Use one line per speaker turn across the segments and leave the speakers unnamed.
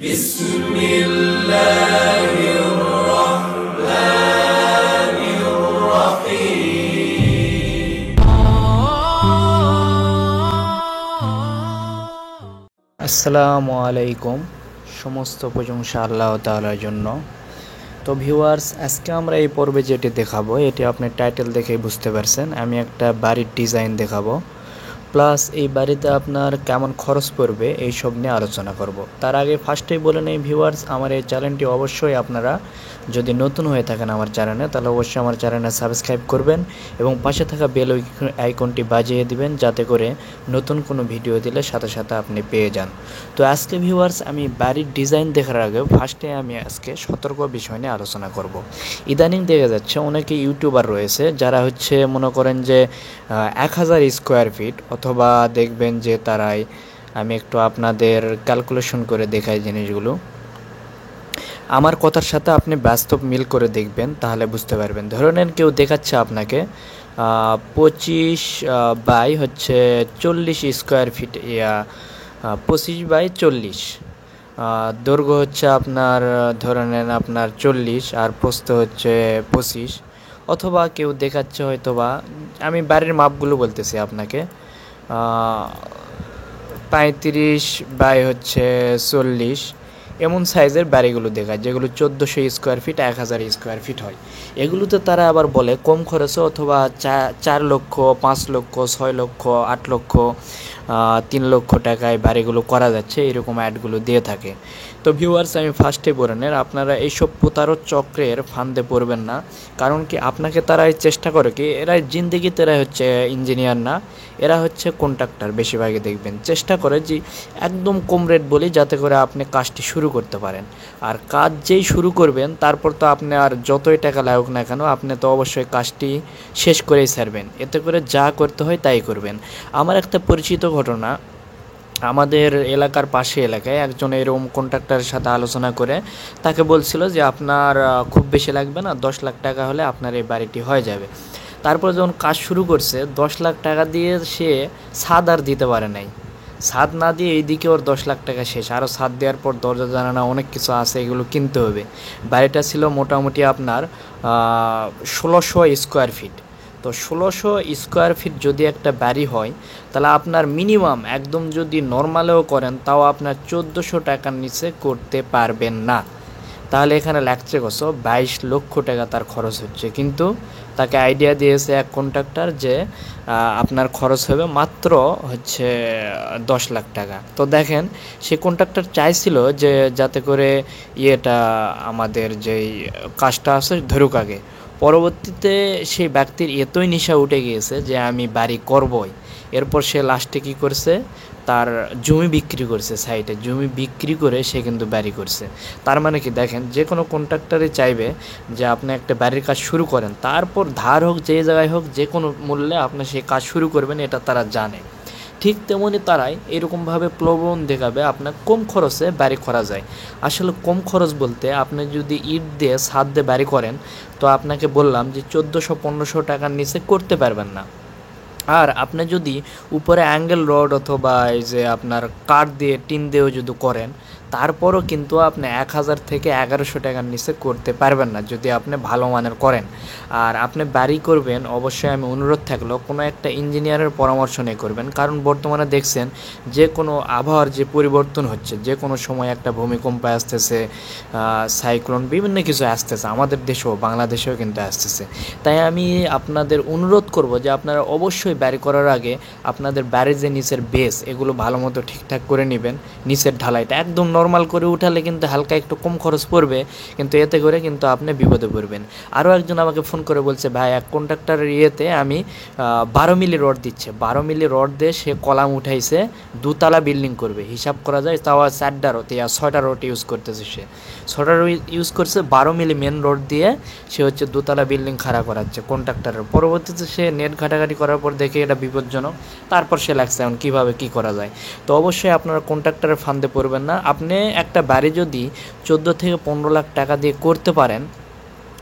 بسم الله الرحمن الرحيم
আসসালামু আলাইকুম। সমস্ত প্রশংসা আল্লাহ তাআলার জন্য। তো ভিউয়ার্স, আজকে আমরা এই পর্বে যেটি দেখাবো, এটি আপনি টাইটেল দেখেই বুঝতে পারছেন। আমি একটা বাড়ির ডিজাইন দেখাবো, প্লাস এই বাড়িতে আপনার কেমন খরচ পড়বে এই সব নিয়ে আলোচনা করব। তার আগে ফার্স্টেই বলে নেই ভিউয়ার্স, আমার এই চ্যানেলটি অবশ্যই আপনারা যদি নতুন হয়ে থাকেন আমার চ্যানেলে, তাহলে অবশ্যই আমার চ্যানেলে সাবস্ক্রাইব করবেন এবং পাশে থাকা বেল আইকনটি বাজিয়ে দিবেন, যাতে করে নতুন কোনো ভিডিও দিলে সাথে সাথে আপনি পেয়ে যান। তো আজকে ভিউয়ার্স, আমি বাড়ির ডিজাইন দেখার আগে ফার্স্টে আমি আজকে সতর্ক বিষয় নিয়ে আলোচনা করব। ইদানিং দেখা যাচ্ছে অনেকে ইউটিউবার রয়েছে যারা হচ্ছে মনে করেন যে 1000 স্কোয়ার ফিট, অথবা দেখবেন যে তারাই, আমি একটু আপনাদের ক্যালকুলেশন করে দেখাই জিনিসগুলো, আমার কথার সাথে আপনি বাস্তব মিল করে দেখবেন, তাহলে বুঝতে পারবেন। ধরে নেন কেউ দেখাচ্ছে আপনাকে 25 বাই হচ্ছে 40 স্কোয়ার ফিট, 25 বাই 40, দৈর্ঘ্য হচ্ছে আপনার ধরে নেন আপনার 40 আর প্রস্থ হচ্ছে 25। অথবা কেউ দেখাচ্ছে হয়তোবা, আমি বাড়ির মাপগুলো বলতেছি আপনাকে, 35 বাই 40, এমন সাইজের বাড়িগুলো দেখায় যেগুলো 1400 স্কোয়ার ফিট, 1000 স্কোয়ার ফিট হয়। এগুলোতে তারা আবার বলে কম খরচে, অথবা 4 লক্ষ, 5 লক্ষ, 6 লক্ষ, 8 লক্ষ, 3 লক্ষ টাকায় বাড়িগুলো করা যাচ্ছে, এরকম অ্যাডগুলো দিয়ে থাকে। তো ভিউয়ার্স, আমি ফার্স্টে বলে নেন, আপনারা এইসব প্রতারক চক্রের ফান্দে পড়বেন না। কারণ কি, আপনাকে তারাই চেষ্টা করে কি, এরা জিন্দেগিতে এরা হচ্ছে ইঞ্জিনিয়ার না, এরা হচ্ছে কন্ট্রাক্টর। বেশিরভাগই দেখবেন চেষ্টা করে যে একদম কম রেট বলি, যাতে করে আপনি কাজটি শুরু করতে পারেন। আর কাজ যেই শুরু করবেন, তারপর তো আপনি আর যতই টাকা লাগুক না কেন, আপনি তো অবশ্যই কাজটি শেষ করেই ছাড়বেন। এতে করে যা করতে হয় তাই করবেন। আমার একটা পরিচিত ঘটনা, আমাদের এলাকার পাশে এলাকায় একজন এরকম কন্ট্রাক্টরের সাথে আলোচনা করে তাকে বলছিল যে আপনার খুব বেশি লাগবে না, 10 লাখ টাকা হলে আপনার এই বাড়িটি হয়ে যাবে। তারপর যখন কাজ শুরু করছে, 10 লাখ টাকা দিয়ে সে ছাদ আর দিতে পারে নাই। ছাদ না দিয়ে এইদিকে ওর 10 লাখ টাকা শেষ। আরও ছাদ দেওয়ার পর দরজা জানালা অনেক কিছু আছে, এগুলো কিনতে হবে। বাড়িটা ছিল মোটামুটি আপনার 1600 স্কোয়ার ফিট। তো 1600 স্কোয়ার ফিট যদি একটা বাড়ি হয়, তাহলে আপনার মিনিমাম একদম যদি নর্মালেও করেন, তাও আপনার 1400 টাকার নিচে করতে পারবেন না। তাহলে এখানে লাগছে কত, 22 লক্ষ টাকা তার খরচ হচ্ছে। কিন্তু তাকে আইডিয়া দিয়েছে এক কন্ট্রাক্টর যে আপনার খরচ হবে মাত্র হচ্ছে 10 লাখ টাকা। তো দেখেন, সে কন্ট্রাক্টর চাইছিল যে যাতে করে ইয়েটা, আমাদের যেই কাজটা আছে ধরুক আগে। পরবর্তীতে সেই ব্যক্তির এতই নেশা উঠে গিয়েছে যে আমি বাড়ি করবই। এরপর সে লাস্টে কী করছে, তার জমি বিক্রি করছে, সাইটে জমি বিক্রি করে সে কিন্তু বাড়ি করছে। তার মানে কি, দেখেন, যে কোনো কন্ট্রাক্টরই চাইবে যে আপনি একটা বাড়ির কাজ শুরু করেন, তারপর ধার হোক, যে জায়গায় হোক, যে কোনো মূল্যে আপনি সেই কাজ শুরু করবেন, এটা তারা জানে। ঠিক তেমনই তারাই এরকমভাবে প্রলোভন দেখাবে আপনার কম খরচে বাড়ি করা যায়। আসলে কম খরচ বলতে, আপনি যদি ইট দিয়ে ছাদ দিয়ে বাড়ি করেন, তো আপনাকে বললাম যে 1400-1500 টাকার নিচে করতে পারবেন না। আর আপনি যদি উপরে অ্যাঙ্গেল রড অথবা এই যে আপনার কাঠ দিয়ে, টিন দিয়েও যদি করেন, তারপরও কিন্তু আপনি 1000 থেকে 1100 টাকার নিচে করতে পারবেন না, যদি আপনি ভালো মানের করেন। আর আপনি বাড়ি করবেন, অবশ্যই আমি অনুরোধ থাকলো কোনো একটা ইঞ্জিনিয়ারের পরামর্শ নিয়ে করবেন। কারণ বর্তমানে দেখছেন যে কোনো আবহাওয়ার যে পরিবর্তন হচ্ছে, যে কোনো সময় একটা ভূমিকম্প আসতেছে, সাইক্লোন, বিভিন্ন কিছু আসতেছে, আমাদের দেশেও, বাংলাদেশেও কিন্তু আসতেছে। তাই আমি আপনাদের অনুরোধ করব যে আপনারা অবশ্যই বাড়ি করার আগে আপনাদের বাড়ির যে নিচের বেস, এগুলো ভালো মতো ঠিকঠাক করে নেবেন। নিচের ঢালাইটা একদম নর্মাল করে উঠালে কিন্তু হালকা একটু কম খরচ পড়বে, কিন্তু এতে করে কিন্তু আপনি বিপদে পড়বেন। আরও একজন আমাকে ফোন করে বলছে, ভাই, এক কন্ট্রাক্টরের ইয়েতে আমি 12 মিলি রড দিচ্ছে, 12 মিলি রড দিয়ে সে কলাম উঠাইছে, দুতলা বিল্ডিং করবে। হিসাব করা যায় তাও 4টা রড, 6টা রড ইউজ করতেছে সে, 6টা ইউজ করছে, 12 মিলি মেন রড দিয়ে সে হচ্ছে দুতলা বিল্ডিং খাড়া করাচ্ছে কন্ট্রাক্টরের। পরবর্তীতে সে নেট ঘাটাঘাটি করার পর দেখে এটা বিপজ্জনক, তারপর সে লাগছে এখন কীভাবে কী করা যায়। তো অবশ্যই আপনারা কন্ট্রাক্টরের ফান্দে পড়বেন না। আপনি একটা বাড়ি যদি 14 থেকে 15 লাখ টাকা দিয়ে করতে পারেন,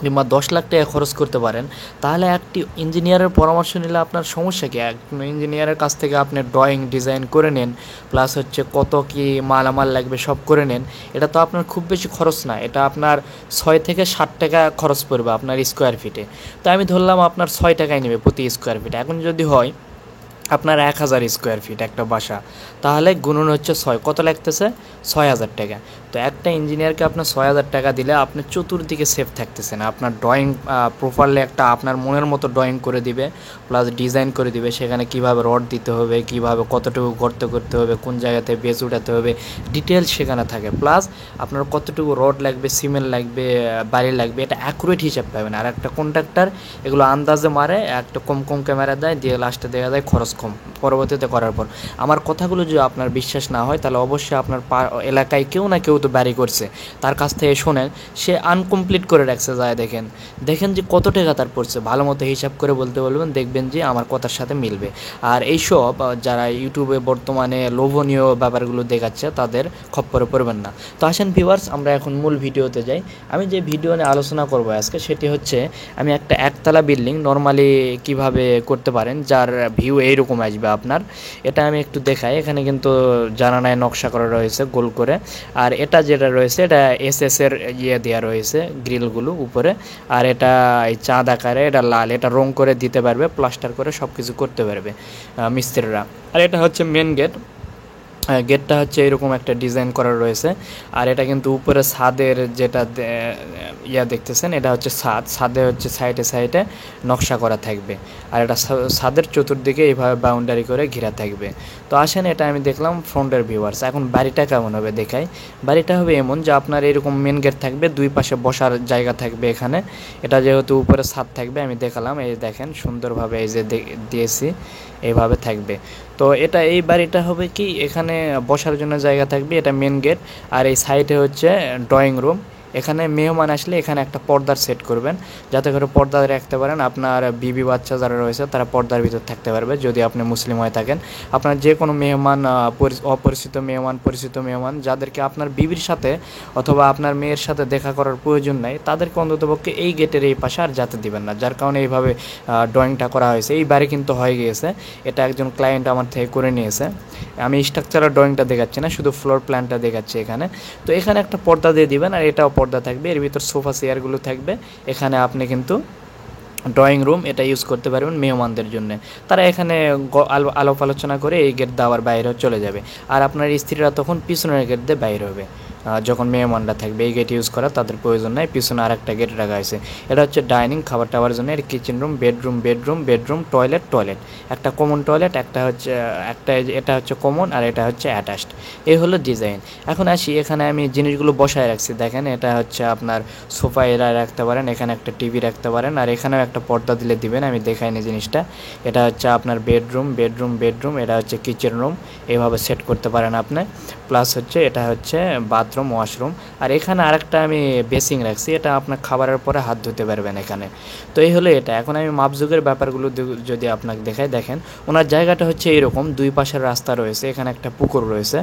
কিংবা 10 লাখ টাকা খরচ করতে পারেন, তাহলে একটি ইঞ্জিনিয়ারের পরামর্শ নিলে আপনার সমস্যা কী? এক ইঞ্জিনিয়ারের কাছ থেকে আপনি ড্রয়িং ডিজাইন করে নেন, প্লাস হচ্ছে কত কী মালামাল লাগবে সব করে নেন। এটা তো আপনার খুব বেশি খরচ না, এটা আপনার 6 থেকে 7 টাকা খরচ পড়বে আপনার স্কোয়ার ফিটে। তো আমি ধরলাম আপনার 6 টাকায় নেবে প্রতি স্কোয়ার ফিটে। এখন যদি হয় আপনার 1000 স্কোয়ার ফিট একটা বাসা, তাহলে গুণন হচ্ছে 6, কত লাগতেছে? 6000 টাকা। তো একটা ইঞ্জিনিয়ারকে আপনার 6000 টাকা দিলে আপনি চতুর্দিকে সেফ থাকতেছেন। আপনার ড্রয়িং প্রপারলি একটা আপনার মনের মতো ড্রয়িং করে দিবে, প্লাস ডিজাইন করে দিবে, সেখানে কিভাবে রড দিতে হবে, কিভাবে কতটুকু গর্ত করতে হবে, কোন জায়গাতে বেজ উঠাতে হবে, ডিটেলস সেখানে থাকে। প্লাস আপনার কতটুকু রড লাগবে, সিমেন্ট লাগবে, বালি লাগবে, এটা অ্যাকুরেট হিসাব পাবেন। আর একটা কন্ট্রাক্টর এগুলো আন্দাজে মারে, একটা কম কম ক্যামেরা দেয়, দিয়ে লাস্টে দেখা যায় খরচ কম পরবর্তীতে করার পর। আমার কথাগুলো যদি আপনার বিশ্বাস না হয়, তাহলে অবশ্যই আপনার এলাকায় কেউ না কেউ তো বাড়ি করছে, তার কাছ থেকে শোনেন, সে আনকমপ্লিট করে রাখছে, যায় দেখেন যে কত টাকা তার পড়ছে, ভালো মতো হিসাব করে বলতে বলবেন, দেখবেন যে আমার কথার সাথে মিলবে। আর এইসব যারা ইউটিউবে বর্তমানে লোভনীয় ব্যাপারগুলো দেখাচ্ছে, তাদের খপ্পরে পড়বেন না। তো আসেন ভিউয়ার্স, আমরা এখন মূল ভিডিওতে যাই। আমি যে ভিডিও নিয়ে আলোচনা করবো আজকে, সেটি হচ্ছে আমি একটা একতলা বিল্ডিং নর্মালি কিভাবে করতে পারেন, যার ভিউ এইরকম আসবে আপনার। এটা আমি একটু দেখাই। এখানে কিন্তু জানালায় নকশা করা রয়েছে গোল করে, আর এটা যেটা রয়েছে এটা এসএসের দেওয়া রয়েছে গ্রিলগুলো উপরে, আর এটা এই চাঁদ আকারে, এটা লাল, এটা রং করে দিতে পারবে, প্লাস্টার করে সব কিছু করতে পারবে মিস্ত্রিরা। আর এটা হচ্ছে মেন গেট। গেটটা হচ্ছে এরকম একটা ডিজাইন করা রয়েছে। আর এটা কিন্তু উপরে ছাদের যেটা দেখতেছেন, এটা হচ্ছে ছাদে হচ্ছে সাইডে সাইডে নকশা করা থাকবে, আর এটা ছাদের চতুর্দিকে এইভাবে বাউন্ডারি করে ঘেরা থাকবে। তো আসেন, এটা আমি দেখলাম ফ্রন্টের ভিউয়ার্স। এখন বাড়িটা কেমন হবে দেখাই। বাড়িটা হবে এমন যে আপনার এরকম মেন গেট থাকবে, দুই পাশে বসার জায়গা থাকবে এখানে। এটা যেহেতু উপরে ছাদ থাকবে, আমি দেখালাম, এই দেখেন সুন্দরভাবে এই যে দিয়েছি, এইভাবে থাকবে। তো এটা এই বাড়িটা হবে কি, এখানে বসার জন্য জায়গা থাকবে, এটা মেন গেট। আর এই সাইডে হচ্ছে ড্রয়িং রুম। এখানে মেহমান আসলে এখানে একটা পর্দার সেট করবেন, যাতে করে পর্দা রাখতে পারেন। আপনার বিবি বাচ্চা যারা রয়েছে তারা পর্দার ভিতর থাকতে পারবে, যদি আপনি মুসলিম হয়ে থাকেন। আপনার যে কোনো মেহমান, অপরিচিত মেহমান, পরিচিত মেহমান, যাদেরকে আপনার বিবির সাথে অথবা আপনার মেয়ের সাথে দেখা করার প্রয়োজন নাই, তাদেরকে অন্ততপক্ষে এই গেটের এই পাশে আর যেতে দিবেন না। যার কারণে এইভাবে ড্রয়িংটা করা হয়েছে। এই বাড়ি কিন্তু হয়ে গিয়েছে, এটা একজন ক্লায়েন্ট আমার থেকে করে নিয়েছে। আমি স্ট্রাকচারাল ড্রয়িংটা দেখাচ্ছি না, শুধু ফ্লোর প্ল্যানটা দেখাচ্ছি এখানে। তো এখানে একটা পর্দা দিয়ে দিবেন, আর এটাও পর্দা থাকবে, এর ভিতর সোফা চেয়ারগুলো থাকবে। এখানে আপনি কিন্তু ড্রয়িং রুম এটা ইউজ করতে পারবেন মেহমানদের জন্য। তারা এখানে আলাপ আলোচনা করে এই গেট দিয়ে আবার বাইরেও চলে যাবে, আর আপনার স্ত্রীরা তখন পিছনের গেট দিয়ে বাইরে হবে। যখন মেহমানরা থাকবে এই গেট ইউজ করা তাদের প্রয়োজন নাই, পিছনে আর একটা গেট রাখা হয়েছে। এটা হচ্ছে ডাইনিং, খাবার টাবার জন্য। এর কিচেন রুম, বেডরুম, টয়লেট, একটা কমন টয়লেট, এটা হচ্ছে কমন, আর এটা হচ্ছে অ্যাটাচড। এই হলো ডিজাইন। এখন আসি, এখানে আমি জিনিসগুলো বসায় রাখছি, দেখেন। এটা হচ্ছে আপনার সোফা এরা রাখতে পারেন, এখানে একটা টিভি রাখতে পারেন, আর এখানেও একটা পর্দা দিলে দিবেন, আমি দেখাইনি জিনিসটা। এটা হচ্ছে আপনার বেডরুম, এটা হচ্ছে কিচেন রুম, এইভাবে সেট করতে পারেন আপনি। প্লাস হচ্ছে এটা হচ্ছে বাথরুম, ওয়াশরুম। আর এখানে আরেকটা আমি বেসিং রাখছি, এটা আপনার খাবারের পরে হাত ধুতে পারবেন এখানে। তো এই হলো এটা। এখন আমি মাপযোগের ব্যাপারগুলো যদি আপনাকে দেখাই, দেখেন ওনার জায়গাটা হচ্ছে এইরকম, দুই পাশের রাস্তা রয়েছে, এখানে একটা পুকুর রয়েছে,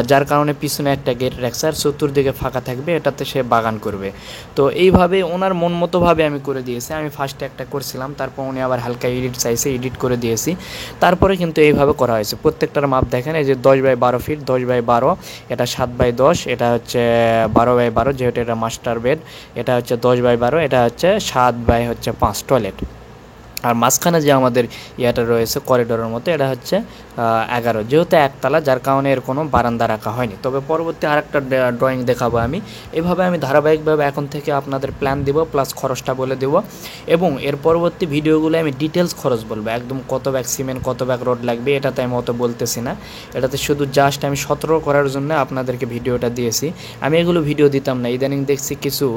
যার কারণে পিছনে একটা গেট রাখছে, আর চতুর্দিকে ফাঁকা থাকবে, এটাতে সে বাগান করবে। তো এইভাবে ওনার মন মতোভাবে আমি করে দিয়েছি। আমি ফার্স্টে একটা করছিলাম, তারপর উনি আবার হালকা এডিট চাইছে, এডিট করে দিয়েছি। তারপরে কিন্তু এইভাবে করা হয়েছে। প্রত্যেকটার মাপ দেখেন, এই যে 10x12 ফিট, 10x12, এটা 7x10, এটা হচ্ছে 12x12, যেহেতু এটা মাস্টার বেড। এটা হচ্ছে 10x12, এটা হচ্ছে 7x5 টয়লেট। আর মাঝখানে যে আমাদের ইয়েটা রয়েছে করিডোরের মতো, এটা হচ্ছে 11, যেহেতু একতলা, যার কারণে এর কোনো বারান্দা রাখা হয়নি। তবে পরবর্তী আরেকটা ড্রয়িং দেখাবো আমি। এভাবে আমি ধারাবাহিকভাবে এখন থেকে আপনাদের প্ল্যান দিব, প্লাস খরচটা বলে দেবো, এবং এর পরবর্তী ভিডিওগুলো আমি ডিটেলস খরচ বলবো, একদম কত ব্যাগ সিমেন্ট, কত ব্যাগ রড লাগবে, এটাতে আমি অত বলতেছি না। এটাতে শুধু জাস্ট আমি সতর্ক করার জন্য আপনাদেরকে ভিডিওটা দিয়েছি। আমি এগুলো ভিডিও দিতাম না, ইদানিং দেখছি কিছু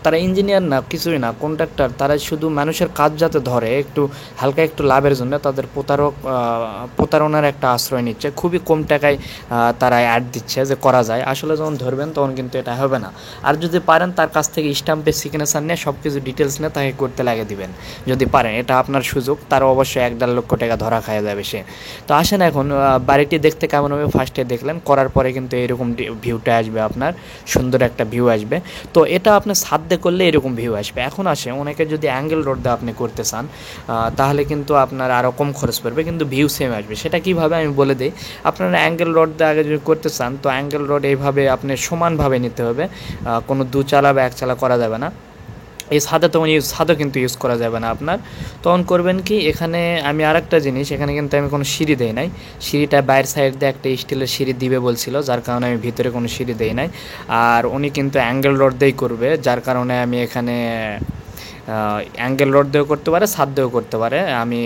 তারা ইঞ্জিনিয়ার না, কিছুই না, কন্ট্রাক্টর, তারা শুধু মানুষের কাজ যাতে ধরে, একটু হালকা একটু লাভের জন্য তাদের প্রতারণার একটা আশ্রয় নিচ্ছে। খুবই কম টাকায় তারা অ্যাড দিচ্ছে যে করা যায়, আসলে যখন ধরবেন তখন কিন্তু এটা হবে না। আর যদি পারেন তার কাছ থেকে স্ট্যাম্পের সিগনেচার নিয়ে সব কিছু ডিটেলস নিয়ে তাকে করতে লাগিয়ে দিবেন যদি পারেন, এটা আপনার সুযোগ। তার অবশ্যই 1-1.5 লক্ষ টাকা ধরা খাওয়া যাবে সে। তো আসেন এখন বাড়িটি দেখতে কেমন হবে ফার্স্টে দেখলেন, করার পরে কিন্তু এরকম ভিউটা আসবে, আপনার সুন্দর একটা ভিউ আসবে। তো এটা আপনি ছাদ দিয়ে করলে এরকম ভিউ আসবে। এখন আসে অনেকে যদি অ্যাঙ্গেল রোড দিয়ে আপনি করতে চান তাহলে কিন্তু আপনার আরও কম খরচ পড়বে, কিন্তু ভিউ সেম আসবে। সেটা কীভাবে আমি বলে দিই। আপনারা অ্যাঙ্গেল রোড দিয়ে আগে যদি করতে চান তো অ্যাঙ্গেল রোড এইভাবে আপনি সমানভাবে নিতে হবে, কোনো 2 চালা বা 1 চালা করা যাবে না। এই ছাদে তখন ছাদও কিন্তু ইউজ করা যাবে না আপনার। তখন করবেন কি, এখানে আমি আরেকটা জিনিস, এখানে কিন্তু আমি কোনো সিঁড়ি দেই নাই। সিঁড়িটা বাইরের সাইড দিয়ে একটা স্টিলের সিঁড়ি দিবে বলছিল, যার কারণে আমি ভিতরে কোনো সিঁড়ি দেই নাই। আর উনি কিন্তু অ্যাঙ্গেল রড দিয়েই করবে, যার কারণে আমি এখানে অ্যাঙ্গেল রড দিয়েও করতে পারে, ছাদ দিয়েও করতে পারে। আমি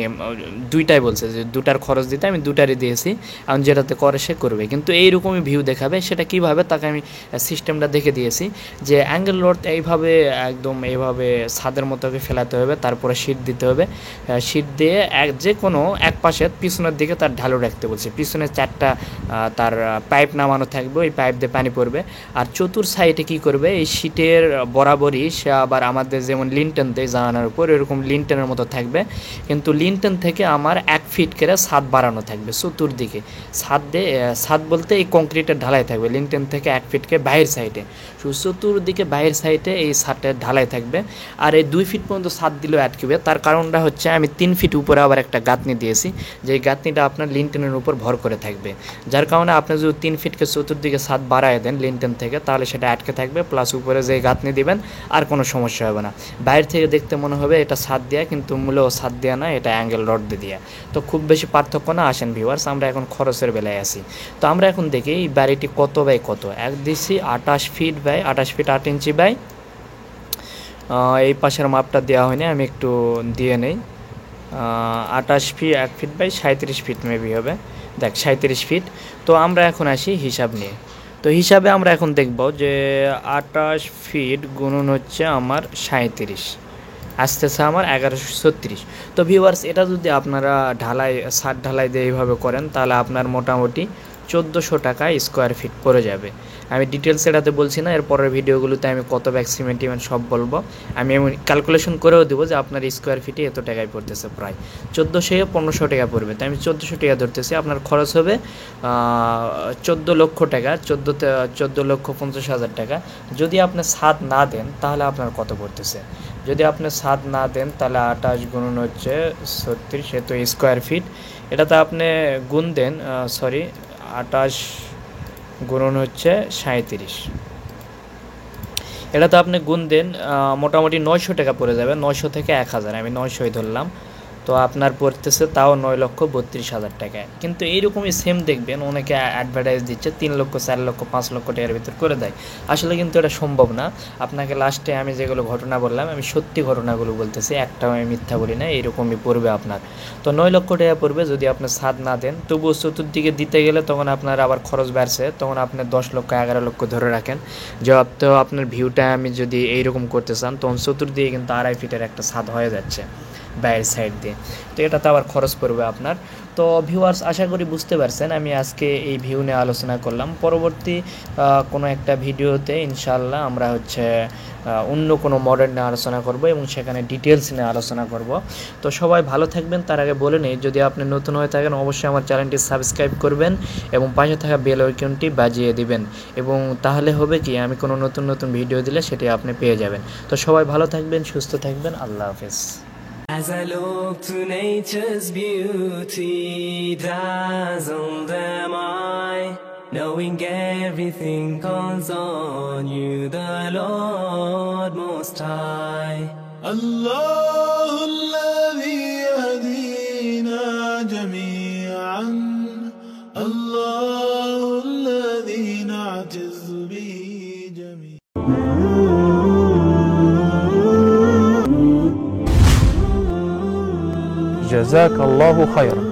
দুইটাই বলছে যে দুটার খরচ দিতে, আমি দুটারই দিয়েছি। এখন যেটাতে করে সে করবে, কিন্তু এইরকমই ভিউ দেখাবে। সেটা কীভাবে তাকে আমি সিস্টেমটা দেখে দিয়েছি যে অ্যাঙ্গেল রড এইভাবে একদম এইভাবে ছাদের মতো ফেলাতে হবে, তারপরে শীট দিতে হবে। শীট দিয়ে যে কোনো এক পাশে পিছনের দিকে তার ঢালু রাখতে বলছে। পিছনে 4টা তার পাইপ নামানো থাকবে, ওই পাইপ দিয়ে পানি পড়বে। আর চতুর সাইডে কী করবে, এই শীটের বরাবরই সে আবার আমাদের যেমন লিনটেন দেয় জানানোর উপর, এরকম লিনটেনের মতো থাকবে, কিন্তু লিনটেন থেকে আমার 1 ফিট করে ছাদ বাড়ানো থাকবে চতুর্দিকে। ছাদ বলতে এই কংক্রিটের ঢালাই থাকবে লিনটেন থেকে 1 ফিটকে বাইরের সাইডে, চতুর্দিকে বাইরের সাইডে এই ছাদের ঢালাই থাকবে। আর এই 2 ফিট পর্যন্ত ছাদ দিলেও আটকেবে। তার কারণটা হচ্ছে আমি 3 ফিট উপরে আবার একটা গাঁথনি দিয়েছি, যে গাঁথনিটা আপনার লিনটেনের উপর ভর করে থাকবে, যার কারণে আপনি যদি 3 ফিটকে চতুর্দিকে ছাদ বাড়ায় দেন লিনটেন থেকে, তাহলে সেটা আটকে থাকবে। প্লাস উপরে যে গাঁথনি দিবেন আর কোনো সমস্যা হবে না। বাইরে থেকে দেখতে মনে হবে এটা ছাদ দেওয়া, কিন্তু মূলত ছাদ দেওয়া না, এটা অ্যাঙ্গেল রড দিয়ে। তো খুব বেশি পার্থক্য না। আসেন ভিউয়ার্স, আমরা এখন খরচের বেলায় আছি। তো আমরা এখন দেখি এই বাড়িটি কত বাই কত। এক দিছি 28 feet by 28 feet 8 inch by, এই পাশের মাপটা দেওয়া হয়নি, আমি একটু দিয়ে নেই। 28 feet 1 feet by 37 feet maybe হবে, দেখ 37 ফিট। তো আমরা এখন আসি হিসাব নিয়ে। তো হিসাবে আমরা এখন দেখব যে 28 ফিট গুণন হচ্ছে আমার 37, আসতেছে আমার 1136। তো ভিউয়ার্স, এটা যদি আপনারা ছাদ ঢালাই দিয়ে এইভাবে করেন তাহলে আপনার মোটামুটি 1400 টাকা স্কোয়ার ফিট পড়ে যাবে। আমি ডিটেলস এটাতে বলছি না, এর পরের ভিডিওগুলোতে আমি কত ব্যাগ সিমেন্ট সব বলবো। আমি এমন ক্যালকুলেশন করেও দেবো যে আপনার স্কোয়ার ফিটে এত টাকায় পড়তেছে, প্রায় 1400-1500 টাকা পড়বে। তাই আমি 1400 টাকা ধরতেছি। আপনার খরচ হবে 14 লক্ষ টাকা, 14,50,000 টাকা। যদি আপনি ছাদ না দেন তাহলে আপনার কত পড়তেছে? যদি আপনি ছাদ না দেন তাহলে 28 গুণন হচ্ছে 36, এ তো স্কোয়ার ফিট। এটাতে আপনি গুণ দেন, 28 গুণন হচ্ছে 37, এটাতে আপনি গুণ দেন, মোটামুটি 900 টাকা পড়ে যাবে। 900 থেকে 1000, আমি 900ই ধরলাম। তো আপনার পড়তেছে তাও 9,32,000 টাকা। কিন্তু এইরকমই সেম দেখবেন অনেকে অ্যাডভার্টাইজ দিচ্ছে 3 লক্ষ 4 লক্ষ 5 লক্ষ টাকার ভিতর করে দেয়। আসলে কিন্তু এটা সম্ভব না। আপনাকে লাস্টে আমি যেগুলো ঘটনা বললাম, আমি সত্যি ঘটনাগুলো বলতেছি, একটাও আমি মিথ্যা বলি না। এইরকমই পড়বে আপনার। তো 9 লক্ষ টাকা পড়বে যদি আপনি ছাদ না দেন। তবুও চতুর্দিকে দিতে গেলে তখন আপনার আবার খরচ বাড়ছে, তখন আপনি 10 লক্ষ 11 লক্ষ ধরে রাখেন। তো আপনার ভিউটা আমি যদি এইরকম করতে চান তখন চতুর্দিকে কিন্তু 2.5 ফিটের একটা ছাদ হয়ে যাচ্ছে বাইরের সাইড দিয়ে। তো এটাতে আবার খরচ পড়বে আপনার। তো ভিউয়ার্স, আশা করি বুঝতে পারছেন আমি আজকে এই ভিউ নিয়ে আলোচনা করলাম। পরবর্তী কোনো একটা ভিডিওতে ইনশাআল্লাহ আমরা অন্য কোনো মডেল নিয়ে আলোচনা করব এবং সেখানে ডিটেলস নিয়ে আলোচনা করব। তো সবাই ভালো থাকবেন। তার আগে বলে নেই, যদি আপনি নতুন হয়ে থাকেন অবশ্যই আমার চ্যানেলটি সাবস্ক্রাইব করবেন এবং পাশে থাকা বেল আইকনটি বাজিয়ে দিবেন, এবং তাহলে হবে কি আমি কোনো নতুন ভিডিও দিলে সেটি আপনি পেয়ে যাবেন। তো সবাই ভালো থাকবেন, সুস্থ থাকবেন। আল্লাহ হাফেজ।
As I look to nature's beauty, dazzled am I, knowing everything calls on you, the Lord Most High.
الله الذي يهدينا جميعا، الله الذي نعتز به جميعا.
جزاك الله خيرا.